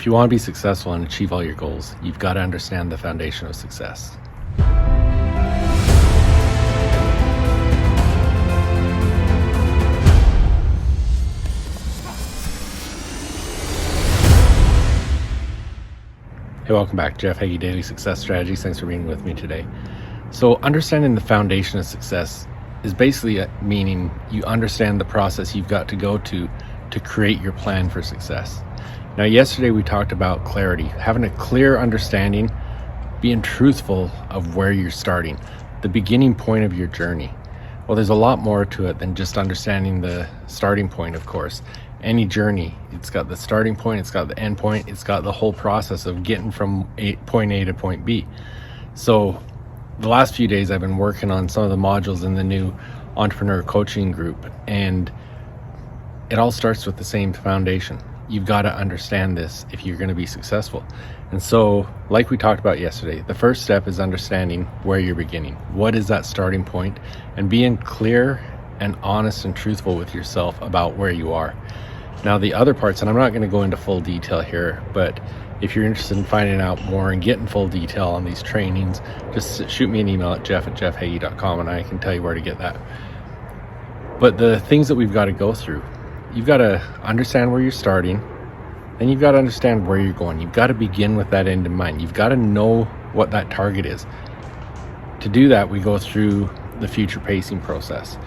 you want to be successful and achieve all your goals, you've got to understand the foundation of success. Hey, welcome back. Jeff Heggie, Daily Success Strategies. Thanks for being with me today. So understanding the foundation of success is basically meaning you understand the process you've got to go to create your plan for success. Now, yesterday we talked about clarity, having a clear understanding, being truthful of where you're starting, the beginning point of your journey. Well, there's a lot more to it than just understanding the starting point, of course. Any journey, it's got the starting point, it's got the end point, it's got the whole process of getting from point A to point B. So the last few days I've been working on some of the modules in the new entrepreneur coaching group, and it all starts with the same foundation. You've got to understand this if you're going to be successful. And so, like we talked about yesterday, the first step is understanding where you're beginning. What is that starting point? And being clear and honest and truthful with yourself about where you are. Now, the other parts, and I'm not going to go into full detail here, but if you're interested in finding out more and getting full detail on these trainings, just shoot me an email at jeff@jeffheggie.com and I can tell you where to get that. But the things that we've got to go through, you've got to understand where you're starting, then you've got to understand where you're going. You've got to begin with that end in mind. You've got to know what that target is. To do that, we go through the future pacing process.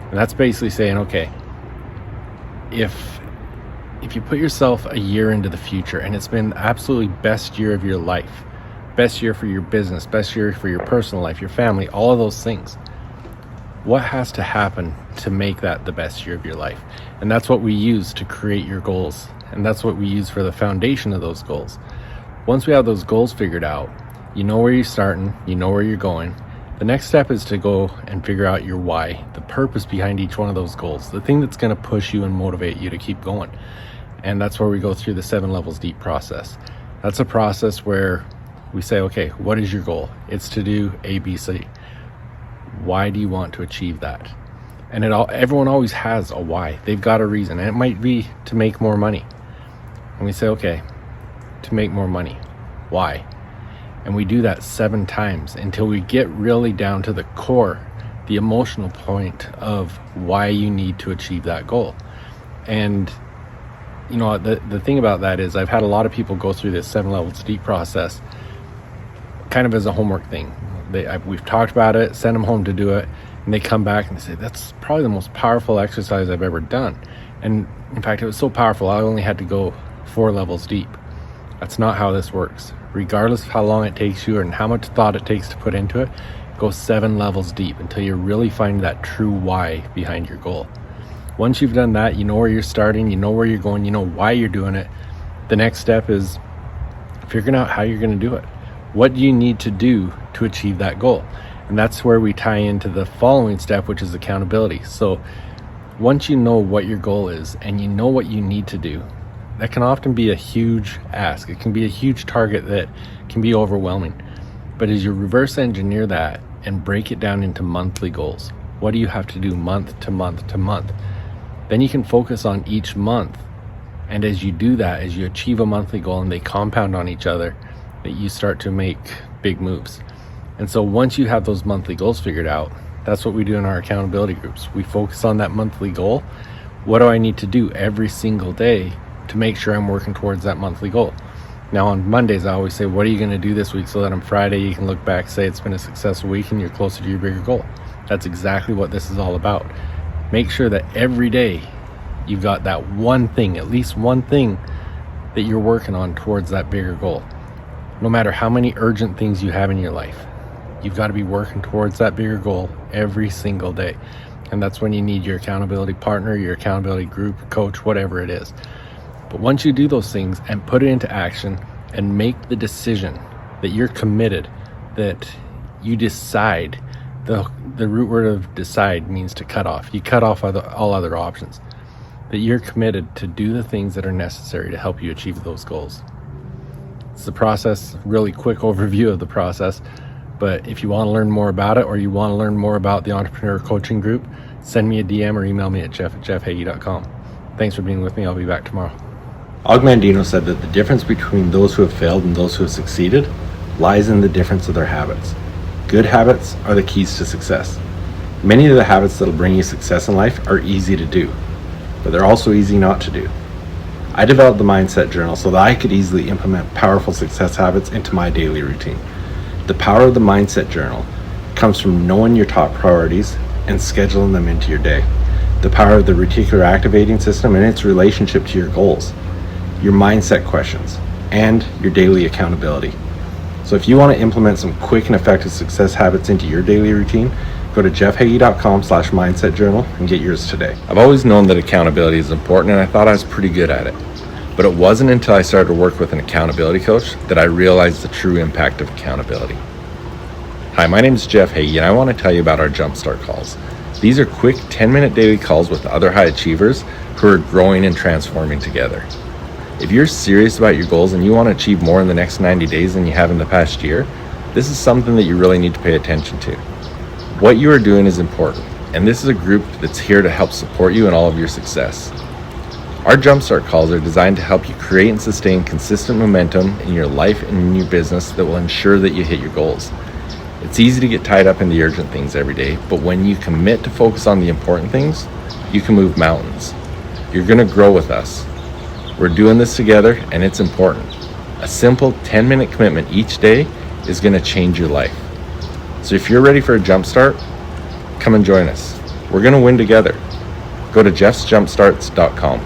And that's basically saying, okay, if you put yourself a year into the future and it's been the absolutely best year of your life, best year for your business, best year for your personal life, your family, all of those things, what has to happen to make that the best year of your life? And that's what we use to create your goals. And that's what we use for the foundation of those goals. Once we have those goals figured out, you know where you're starting, you know where you're going. The next step is to go and figure out your why, the purpose behind each one of those goals, the thing that's going to push you and motivate you to keep going. And that's where we go through the 7 levels deep process. That's a process where we say, okay, what is your goal? It's to do A, B, C. Why do you want to achieve that? And everyone always has a why. They've got a reason, and it might be to make more money. And we say, okay, to make more money. Why? And we do that 7 times until we get really down to the core, the emotional point of why you need to achieve that goal. And you know, the thing about that is I've had a lot of people go through this 7 levels deep process kind of as a homework thing. We've talked about it, send them home to do it, and they come back and they say, that's probably the most powerful exercise I've ever done. And in fact, it was so powerful, I only had to go 4 levels deep. That's not how this works. Regardless of how long it takes you and how much thought it takes to put into it, go 7 levels deep until you really find that true why behind your goal. Once you've done that, you know where you're starting, you know where you're going, you know why you're doing it. The next step is figuring out how you're going to do it. What do you need to do to achieve that goal? And that's where we tie into the following step, which is accountability. So once you know what your goal is and you know what you need to do, that can often be a huge ask. It can be a huge target that can be overwhelming. But as you reverse engineer that and break it down into monthly goals, what do you have to do month to month to month? Then you can focus on each month. And as you do that, as you achieve a monthly goal and they compound on each other, that you start to make big moves. And so once you have those monthly goals figured out, that's what we do in our accountability groups. We focus on that monthly goal. What do I need to do every single day to make sure I'm working towards that monthly goal? Now on Mondays, I always say, what are you going to do this week so that on Friday you can look back, say it's been a successful week and you're closer to your bigger goal. That's exactly what this is all about. Make sure that every day you've got that one thing, at least one thing that you're working on towards that bigger goal. No matter how many urgent things you have in your life, you've got to be working towards that bigger goal every single day. And that's when you need your accountability partner, your accountability group, coach, whatever it is. But once you do those things and put it into action and make the decision that you're committed, that you decide, the root word of decide means to cut off. You cut off all other options. That you're committed to do the things that are necessary to help you achieve those goals. It's the process, really quick overview of the process. But if you want to learn more about it, or you want to learn more about the Entrepreneur Coaching Group, send me a DM or email me at jeff@jeffheggie.com. Thanks for being with me. I'll be back tomorrow. Og Mandino said that the difference between those who have failed and those who have succeeded lies in the difference of their habits. Good habits are the keys to success. Many of the habits that will bring you success in life are easy to do, but they're also easy not to do. I developed the Mindset Journal so that I could easily implement powerful success habits into my daily routine. The power of the Mindset Journal comes from knowing your top priorities and scheduling them into your day. The power of the reticular activating system and its relationship to your goals, your mindset questions, and your daily accountability. So if you want to implement some quick and effective success habits into your daily routine, go to jeffheggie.com/mindset journal and get yours today. I've always known that accountability is important, and I thought I was pretty good at it. But it wasn't until I started to work with an accountability coach that I realized the true impact of accountability. Hi, my name is Jeff Heggie, and I want to tell you about our Jumpstart calls. These are quick 10-minute daily calls with other high achievers who are growing and transforming together. If you're serious about your goals and you want to achieve more in the next 90 days than you have in the past year, this is something that you really need to pay attention to. What you are doing is important, and this is a group that's here to help support you in all of your success. Our Jumpstart calls are designed to help you create and sustain consistent momentum in your life and in your business that will ensure that you hit your goals. It's easy to get tied up in the urgent things every day, but when you commit to focus on the important things, you can move mountains. You're going to grow with us. We're doing this together, and it's important. A simple 10-minute commitment each day is going to change your life. So if you're ready for a jumpstart, come and join us. We're going to win together. Go to jeffsjumpstarts.com.